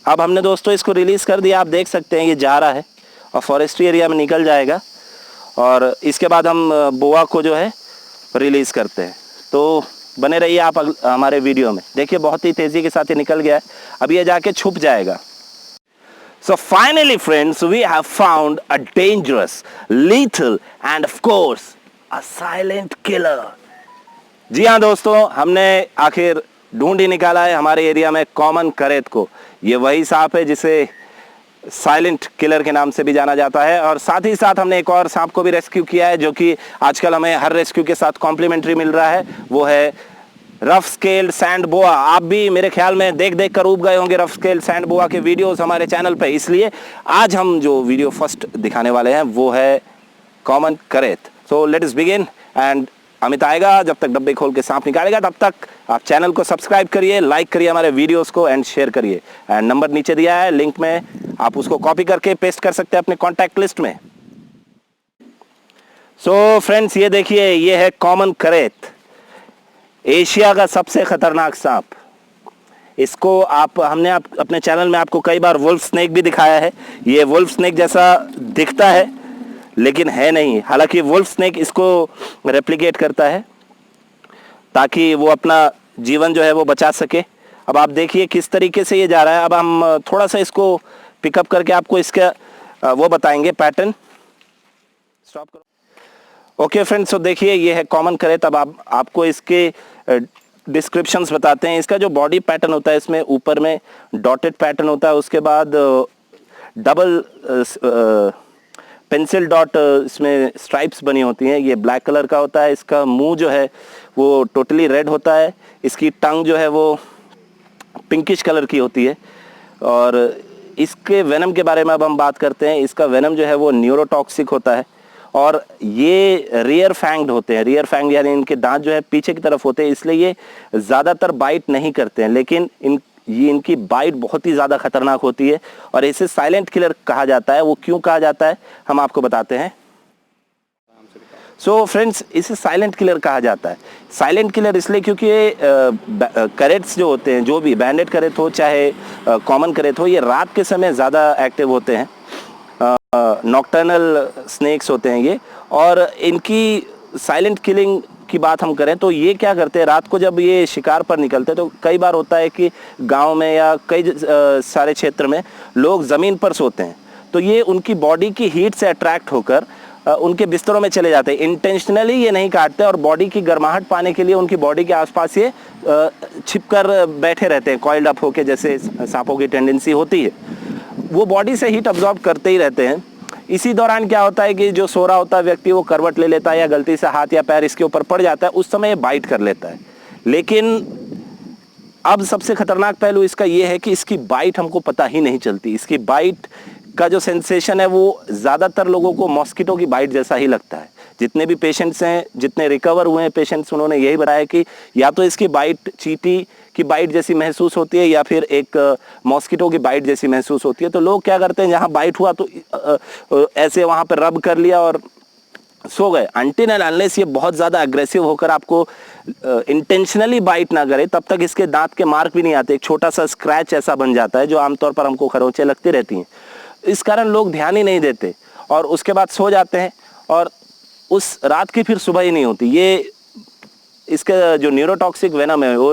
अब हमने दोस्तों इसको रिलीज़ कर दिया, आप देख सकते हैं ये जा रहा है और फॉरेस्ट्री एरिया में निकल जाएगा और इसके बाद हम बोआ को जो है रिलीज़ करते हैं। तो बने रहिए आप हमारे वीडियो में। देखिए बहुत ही तेज़ी के साथ ये निकल गया है, अब ये जाके छुप जाएगा। So finally friends, we have found a dangerous, lethal and of course a silent killer. जी हाँ दोस्तों, हमने आखिर ढूंढ ही निकाला है हमारे एरिया में कॉमन करेत को। ये वही सांप है जिसे साइलेंट किलर के नाम से भी जाना जाता है और साथ ही साथ हमने एक और सांप को भी रेस्क्यू किया है जो कि आजकल हमें हर रेस्क्यू के साथ कॉम्प्लीमेंट्री मिल रहा है, वो है रफ स्केल सैंड बोआ। आप भी मेरे ख्याल में देख देख कर ऊब गए होंगे रफ स्केल सैंड बोआ के वीडियोस हमारे चैनल पे, इसलिए आज हम जो वीडियो फर्स्ट दिखाने वाले हैं वो है कॉमन करेत। So let us begin and Amit आएगा, जब तक डब्बे खोल के सांप निकालेगा तब तक आप चैनल को सब्सक्राइब करिए, लाइक करिए हमारे वीडियोस को एंड शेयर करिए। एंड नंबर नीचे दिया है लिंक में, आप उसको कॉपी करके पेस्ट कर सकते हैं अपने कॉन्टैक्ट लिस्ट में। सो फ्रेंड्स ये देखिए, ये है कॉमन करेत, एशिया का सबसे खतरनाक सांप। इसको हमने अपने चैनल में आपको कई बार वुल्फ स्नेक भी दिखाया है। ये वुल्फ स्नेक जैसा दिखता है लेकिन है नहीं, हालांकि वुल्फ स्नेक इसको रेप्लिकेट करता है ताकि वो अपना जीवन जो है वो बचा सके। अब आप देखिए किस तरीके से ये जा रहा है। अब हम थोड़ा सा इसको पिकअप करके आपको इसका वो बताएंगे पैटर्न। स्टॉप करो। ओके फ्रेंड्स, तो देखिए ये है कॉमन करेत। अब आपको इसके डिस्क्रिप्शंस बताते हैं। इसका जो बॉडी पैटर्न होता है, इसमें ऊपर में डॉटेड पैटर्न होता है, उसके बाद डबल पेंसिल डॉट इसमें स्ट्राइप्स बनी होती हैं, ये ब्लैक कलर का होता है। इसका मुंह जो है वो टोटली रेड होता है, इसकी टंग जो है वो पिंकिश कलर की होती है। और इसके वेनम के बारे में अब हम बात करते हैं। इसका वेनम जो है वो न्यूरोटॉक्सिक होता है और ये रियर फैंग्ड होते हैं। रियर फैंग यानी इनके दांत जो है पीछे की तरफ होते हैं, इसलिए ये ज़्यादातर बाइट नहीं करते हैं, लेकिन इनकी बाइट बहुत ही ज़्यादा खतरनाक होती है और इसे साइलेंट किलर कहा जाता है। वो क्यों कहा जाता है हम आपको बताते हैं। सो फ्रेंड्स, इसे साइलेंट किलर कहा जाता है। साइलेंट किलर इसलिए क्योंकि करेट्स जो होते हैं, जो भी बैंडेड करेट हो चाहे कॉमन करेट हो, ये रात के समय ज़्यादा एक्टिव होते हैं। नॉक्टर्नल स्नेक्स होते हैं ये, और इनकी साइलेंट किलिंग की बात हम करें तो ये क्या करते हैं, रात को जब ये शिकार पर निकलते हैं तो कई बार होता है कि गांव में या कई सारे क्षेत्र में लोग ज़मीन पर सोते हैं, तो ये उनकी बॉडी की हीट से अट्रैक्ट होकर उनके बिस्तरों में चले जाते हैं। इंटेंशनली ये नहीं काटते और बॉडी की गर्माहट पाने के लिए उनकी बॉडी के आसपास ये छिपकर बैठे रहते हैं, कॉइल्ड अप होके, जैसे सांपों की टेंडेंसी होती है। वो बॉडी से हीट अब्जॉर्ब करते ही रहते हैं। इसी दौरान क्या होता है कि जो सो रहा होता है व्यक्ति, वो करवट ले लेता है या गलती से हाथ या पैर इसके ऊपर पड़ जाता है, उस समय ये बाइट कर लेता है। लेकिन अब सबसे खतरनाक पहलू इसका ये है कि इसकी बाइट हमको पता ही नहीं चलती। इसकी बाइट का जो सेंसेशन है वो ज़्यादातर लोगों को मॉस्किटो की बाइट जैसा ही लगता है। जितने भी पेशेंट्स हैं, जितने रिकवर हुए हैं पेशेंट्स, उन्होंने यही बताया कि या तो इसकी बाइट चींटी की बाइट जैसी महसूस होती है या फिर एक मॉस्किटो की बाइट जैसी महसूस होती है। तो लोग क्या करते हैं, जहाँ बाइट हुआ तो ऐसे वहाँ पर रब कर लिया और सो गए। अनटिल एंड अनलेस ये बहुत ज़्यादा अग्रेसिव होकर आपको इंटेंशनली बाइट ना करे, तब तक इसके दांत के मार्क भी नहीं आते। एक छोटा सा स्क्रैच ऐसा बन जाता है जो आमतौर पर हमको खरोंचें लगती रहती हैं। इस कारण लोग ध्यान ही नहीं देते और उसके बाद सो जाते हैं और उस रात की फिर सुबह ही नहीं होती। ये इसका जो न्यूरोटॉक्सिक वेनम है वो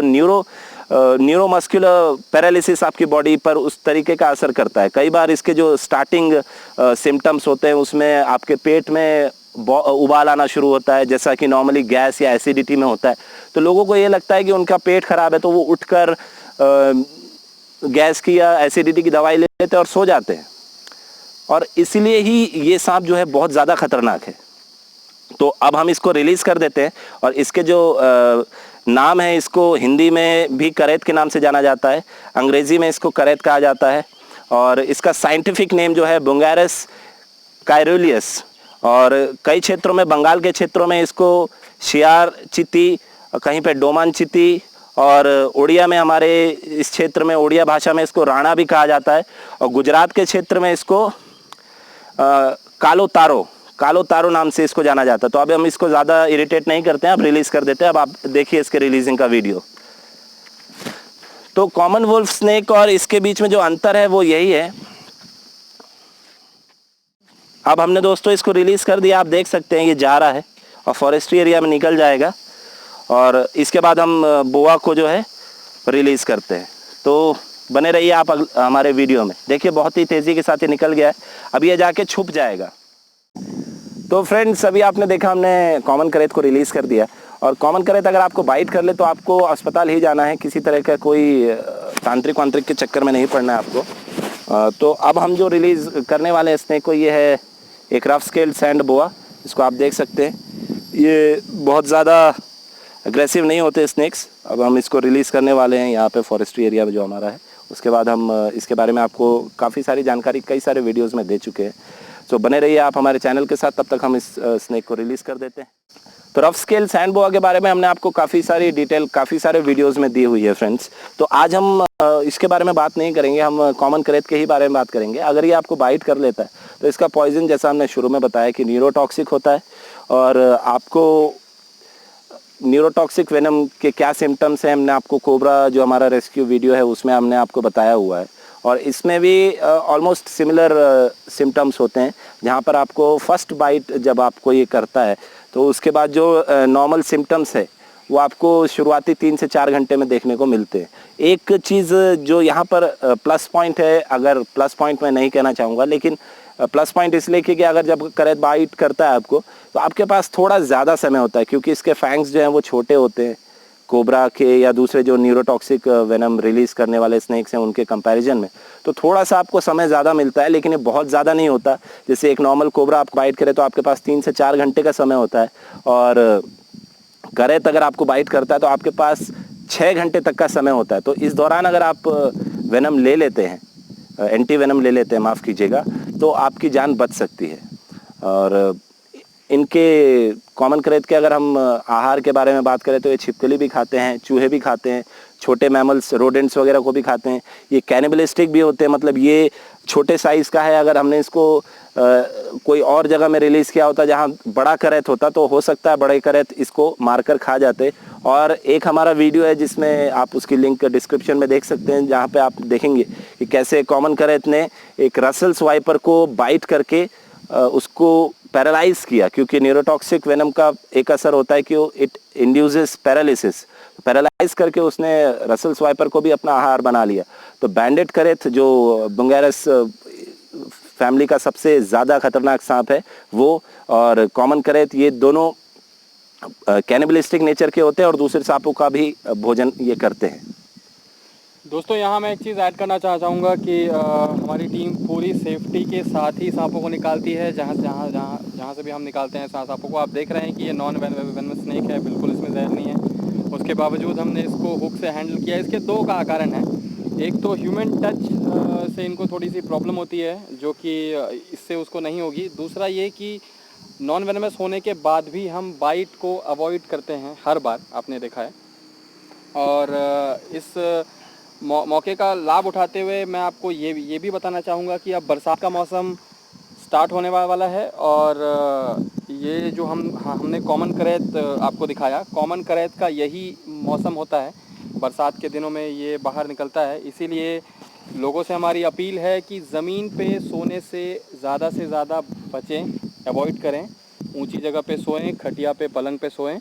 न्यूरोमस्कुलर पैरालिसिस आपकी बॉडी पर उस तरीके का असर करता है। कई बार इसके जो स्टार्टिंग सिम्टम्स होते हैं उसमें आपके पेट में उबाल आना शुरू होता है, जैसा कि नॉर्मली गैस या एसिडिटी में होता है। तो लोगों को ये लगता है कि उनका पेट खराब है तो वो उठकर गैस की या एसिडिटी की दवाई ले लेते हैं और सो जाते हैं। और इसीलिए ही ये सांप जो है बहुत ज़्यादा खतरनाक है। तो अब हम इसको रिलीज़ कर देते हैं और इसके जो नाम है, इसको हिंदी में भी करेत के नाम से जाना जाता है, अंग्रेज़ी में इसको करेत कहा जाता है और इसका साइंटिफिक नेम जो है बुंगेरस कायरोलियस। और कई क्षेत्रों में, बंगाल के क्षेत्रों में इसको शियार चिती, कहीं पे डोमान चिती, और उड़िया में, हमारे इस क्षेत्र में उड़िया भाषा में इसको राणा भी कहा जाता है। और गुजरात के क्षेत्र में इसको कालो तारो नाम से इसको जाना जाता है। तो अब हम इसको ज़्यादा इरिटेट नहीं करते हैं, अब रिलीज़ कर देते हैं। अब आप देखिए इसके रिलीजिंग का वीडियो। तो कॉमन वुल्फ स्नेक और इसके बीच में जो अंतर है वो यही है। अब हमने दोस्तों इसको रिलीज़ कर दिया, आप देख सकते हैं ये जा रहा है और फॉरेस्ट्री एरिया में निकल जाएगा और इसके बाद हम बोआ को जो है रिलीज़ करते हैं। तो बने रहिए आप हमारे वीडियो में। देखिए बहुत ही तेज़ी के साथ ये निकल गया है, अब ये जाके छुप जाएगा। तो फ्रेंड्स अभी आपने देखा हमने कॉमन करेत को रिलीज़ कर दिया और कॉमन करेत अगर आपको बाइट कर ले तो आपको अस्पताल ही जाना है, किसी तरह का कोई तांत्रिक वांत्रिक के चक्कर में नहीं पड़ना है आपको। तो अब हम जो रिलीज़ करने वाले हैं स्नेक को, ये है एक रफ स्केल्ड सैंड बोआ। इसको आप देख सकते हैं, ये बहुत ज़्यादा एग्रेसिव नहीं होते स्नेक्स। अब हम इसको रिलीज़ करने वाले हैं यहाँ पे फॉरेस्ट्री एरिया में जो हमारा है। उसके बाद हम इसके बारे में आपको काफ़ी सारी जानकारी कई सारे वीडियोस में दे चुके हैं। तो बने रहिए आप हमारे चैनल के साथ, तब तक हम इस स्नेक को रिलीज़ कर देते हैं। तो रफ स्केल सैंड बोआ के बारे में हमने आपको काफ़ी सारी डिटेल काफ़ी सारे वीडियोस में दी हुई है फ्रेंड्स। तो आज हम इसके बारे में बात नहीं करेंगे, हम कॉमन करेत के ही बारे में बात करेंगे। अगर ये आपको बाइट कर लेता है तो इसका पॉइजन, जैसा हमने शुरू में बताया कि न्यूरोटॉक्सिक होता है और आपको न्यूरोटॉक्सिक वेनम के क्या सिम्टम्स हैं हमने आपको कोबरा जो हमारा रेस्क्यू वीडियो है उसमें हमने आपको बताया हुआ है। और इसमें भी ऑलमोस्ट सिमिलर सिम्टम्स होते हैं, जहाँ पर आपको फर्स्ट बाइट जब आपको ये करता है तो उसके बाद जो नॉर्मल सिम्टम्स है वो आपको शुरुआती 3 से 4 घंटे में देखने को मिलते हैं। एक चीज़ जो यहाँ पर प्लस पॉइंट है, अगर प्लस पॉइंट मैं नहीं कहना चाहूँगा, लेकिन प्लस पॉइंट इसलिए कि अगर जब करेत बाइट करता है आपको तो आपके पास थोड़ा ज़्यादा समय होता है, क्योंकि इसके फैंग्स जो हैं वो छोटे होते हैं कोबरा के या दूसरे जो न्यूरोटॉक्सिक वेनम रिलीज़ करने वाले स्नेक्स हैं उनके कंपैरिजन में। तो थोड़ा सा आपको समय ज़्यादा मिलता है, लेकिन ये बहुत ज़्यादा नहीं होता। जैसे एक नॉर्मल कोबरा आप बाइट करे तो आपके पास 3 से 4 घंटे का समय होता है, और करेत अगर आपको बाइट करता है तो आपके पास 6 घंटे तक का समय होता है। तो इस दौरान अगर आप वेनम ले लेते हैं, एंटी वेनम ले लेते हैं, माफ़ कीजिएगा, तो आपकी जान बच सकती है। और इनके कॉमन करेत के अगर हम आहार के बारे में बात करें तो ये छिपकली भी खाते हैं, चूहे भी खाते हैं, छोटे मैमल्स रोडेंट्स वगैरह को भी खाते हैं। ये कैनिबलिस्टिक भी होते हैं, मतलब ये छोटे साइज़ का है। अगर हमने इसको कोई और जगह में रिलीज़ किया होता जहाँ बड़ा करेत होता तो हो सकता है बड़े करेत इसको मारकर खा जाते। और एक हमारा वीडियो है जिसमें आप उसकी लिंक डिस्क्रिप्शन में देख सकते हैं, जहाँ पे आप देखेंगे कि कैसे कॉमन करेत ने एक रसल्स वाइपर को बाइट करके उसको पैरालाइज किया, क्योंकि न्यूरोटॉक्सिक वेनम का एक असर होता है कि इट इंड्यूसेस पैरालिसिस। पैरालाइज करके उसने रसल्स वाइपर को भी अपना आहार बना लिया। तो बैंडेड करेत जो बुंगेरस फैमिली का सबसे ज़्यादा खतरनाक सांप है वो, और कॉमन करेत, ये दोनों कैनिबलिस्टिक नेचर के होते हैं और दूसरे सांपों का भी भोजन ये करते हैं। दोस्तों यहाँ मैं एक चीज़ ऐड करना चाहूँगा कि हमारी टीम पूरी सेफ्टी के साथ ही सांपों को निकालती है। जहाँ से भी हम निकालते हैं सांपों को, आप देख रहे हैं कि ये नॉन वेनमस स्नेक है, बिल्कुल इसमें जहर नहीं है। उसके बावजूद हमने इसको हुक से हैंडल किया। इसके 2 कारण हैं। एक तो ह्यूमन टच से इनको थोड़ी सी प्रॉब्लम होती है, जो कि इससे उसको नहीं होगी। दूसरा ये कि नॉन वेनमस होने के बाद भी हम बाइट को अवॉइड करते हैं हर बार, आपने देखा है। और इस मौके का लाभ उठाते हुए मैं आपको ये भी बताना चाहूँगा कि अब बरसात का मौसम स्टार्ट होने वाला है, और ये जो हमने कॉमन करेत आपको दिखाया, कॉमन करेत का यही मौसम होता है। बरसात के दिनों में ये बाहर निकलता है। इसीलिए लोगों से हमारी अपील है कि ज़मीन पे सोने से ज़्यादा बचें, अवॉइड करें। ऊंची जगह पे सोएं, खटिया पे, पलंग पे सोएं,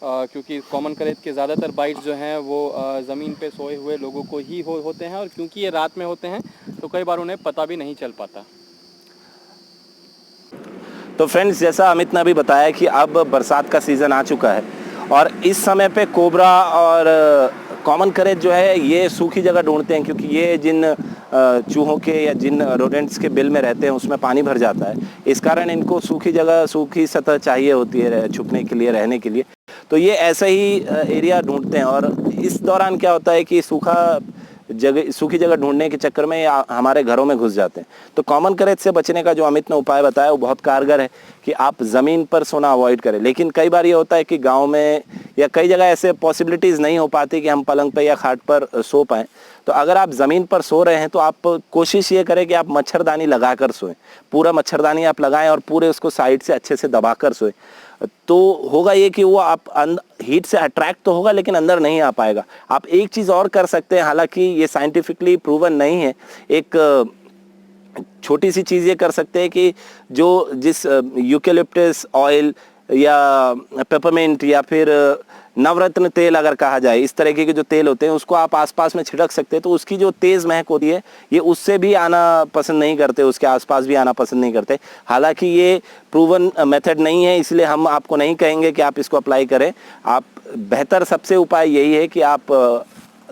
क्योंकि कॉमन करेत के ज़्यादातर बाइट्स जो हैं वो ज़मीन पे सोए हुए लोगों को ही होते हैं, और क्योंकि ये रात में होते हैं तो कई बार उन्हें पता भी नहीं चल पाता। तो फ्रेंड्स, जैसा अमित ने अभी बताया कि अब बरसात का सीज़न आ चुका है और इस समय पे कोबरा और कॉमन करेत जो है ये सूखी जगह ढूंढते हैं, क्योंकि ये जिन चूहों के या जिन रोडेंट्स के बिल में रहते हैं उसमें पानी भर जाता है। इस कारण इनको सूखी जगह, सूखी सतह चाहिए होती है छुपने के लिए, रहने के लिए। तो ये ऐसा ही एरिया ढूंढते हैं, और इस दौरान क्या होता है कि सूखी जगह ढूंढने के चक्कर में हमारे घरों में घुस जाते हैं। तो कॉमन करेत से बचने का जो अमित ने उपाय बताया वो बहुत कारगर है कि आप ज़मीन पर सोना अवॉइड करें। लेकिन कई बार ये होता है कि गांव में या कई जगह ऐसे पॉसिबिलिटीज़ नहीं हो पाती कि हम पलंग पर या खाट पर सो पाएँ। तो अगर आप ज़मीन पर सो रहे हैं तो आप कोशिश ये करें कि आप मच्छरदानी लगा कर सोएं। पूरा मच्छरदानी आप लगाएं और पूरे उसको साइड से अच्छे से दबा कर सोएं। तो होगा ये कि वो आप हीट से अट्रैक्ट तो होगा लेकिन अंदर नहीं आ पाएगा। आप एक चीज़ और कर सकते हैं, हालांकि ये साइंटिफिकली प्रूवन नहीं है, एक छोटी सी चीज़ ये कर सकते हैं कि जिस यूकेलिप्टस ऑयल या पेपरमिंट या फिर नवरत्न तेल अगर कहा जाए, इस तरीके के जो तेल होते हैं उसको आप आसपास में छिड़क सकते हैं, तो उसकी जो तेज़ महक होती है ये उससे भी आना पसंद नहीं करते, उसके आसपास भी आना पसंद नहीं करते। हालांकि ये प्रूवन मेथड नहीं है, इसलिए हम आपको नहीं कहेंगे कि आप इसको अप्लाई करें। आप बेहतर सबसे उपाय यही है कि आप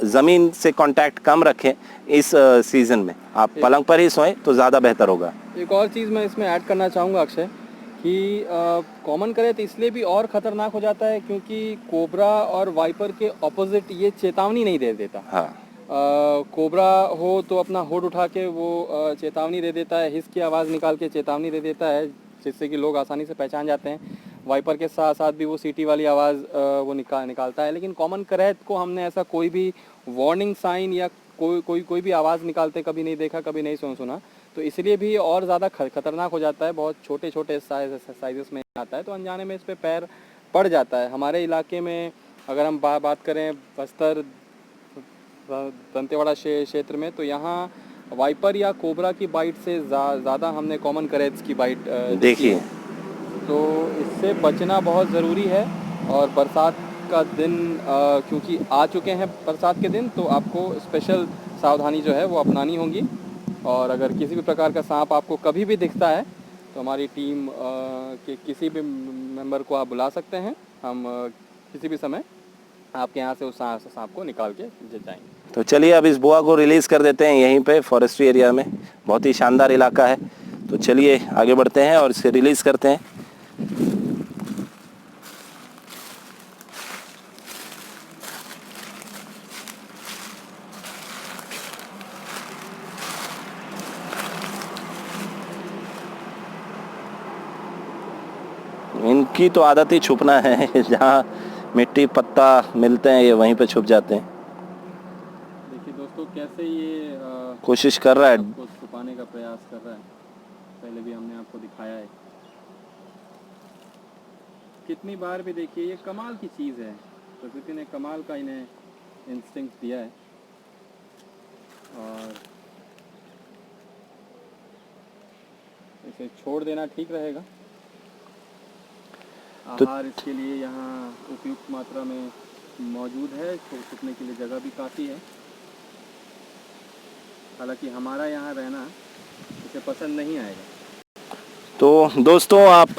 ज़मीन से कांटेक्ट कम रखें इस सीज़न में, आप पलंग पर ही सोएं तो ज़्यादा बेहतर होगा। एक और चीज़ मैं इसमें ऐड करना चाहूँगा अक्षय, कि कॉमन करेट इसलिए भी और ख़तरनाक हो जाता है क्योंकि कोबरा और वाइपर के ऑपोजिट ये चेतावनी नहीं दे देता। हाँ, कोबरा हो तो अपना होड उठा के वो चेतावनी दे देता है, हिस की आवाज़ निकाल के चेतावनी दे देता है, जिससे कि लोग आसानी से पहचान जाते हैं। वाइपर के साथ साथ भी वो सीटी वाली आवाज़ वो निकालता है, लेकिन कॉमन करेट को हमने ऐसा कोई भी वार्निंग साइन या कोई भी आवाज़ निकालते कभी नहीं देखा, कभी नहीं सुना। तो इसलिए भी और ज़्यादा खतरनाक हो जाता है, बहुत छोटे छोटे साइज़ में आता है, तो अनजाने में इस पर पैर पड़ जाता है। हमारे इलाके में अगर हम बात करें बस्तर दंतेवाड़ा क्षेत्र में, तो यहाँ वाइपर या कोबरा की बाइट से ज़्यादा हमने कॉमन करेट्स की बाइट देखी है। तो इससे बचना बहुत ज़रूरी है, और बरसात का दिन क्योंकि आ चुके हैं बरसात के दिन, तो आपको स्पेशल सावधानी जो है वो अपनानी होगी। और अगर किसी भी प्रकार का सांप आपको कभी भी दिखता है तो हमारी टीम के किसी भी मेंबर को आप बुला सकते हैं, हम किसी भी समय आपके यहाँ से उस सांप को निकाल के जाएंगे। तो चलिए अब इस बोआ को रिलीज़ कर देते हैं यहीं पे फॉरेस्ट्री एरिया में, बहुत ही शानदार इलाका है। तो चलिए आगे बढ़ते हैं और इसे रिलीज़ करते हैं। इनकी तो आदत ही छुपना है, जहाँ मिट्टी पत्ता मिलते हैं ये वहीं पे छुप जाते हैं। देखिए दोस्तों कैसे ये कोशिश कर रहा है, सबको छुपाने का प्रयास कर रहा है। पहले भी हमने आपको दिखाया है, कितनी बार भी देखिए, ये कमाल की चीज़ है, प्रकृति ने कमाल का इन्हें इंस्टिंक्ट दिया है। और इसे छोड़ देना ठीक रहेगा। आहार इसके लिए यहाँ उपयुक्त मात्रा में मौजूद है, छुपने के लिए जगह भी काफ़ी है। हालांकि हमारा यहाँ रहना इसे पसंद नहीं आएगा। तो दोस्तों आप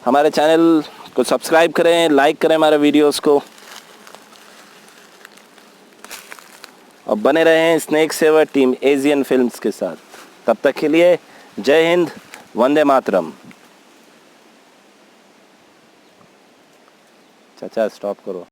हमारे चैनल को सब्सक्राइब करें, लाइक करें हमारे वीडियोस को, और बने रहें snake saver team Asian films के साथ। तब तक के लिए जय हिंद, वंदे मातरम। चाचा स्टॉप करो।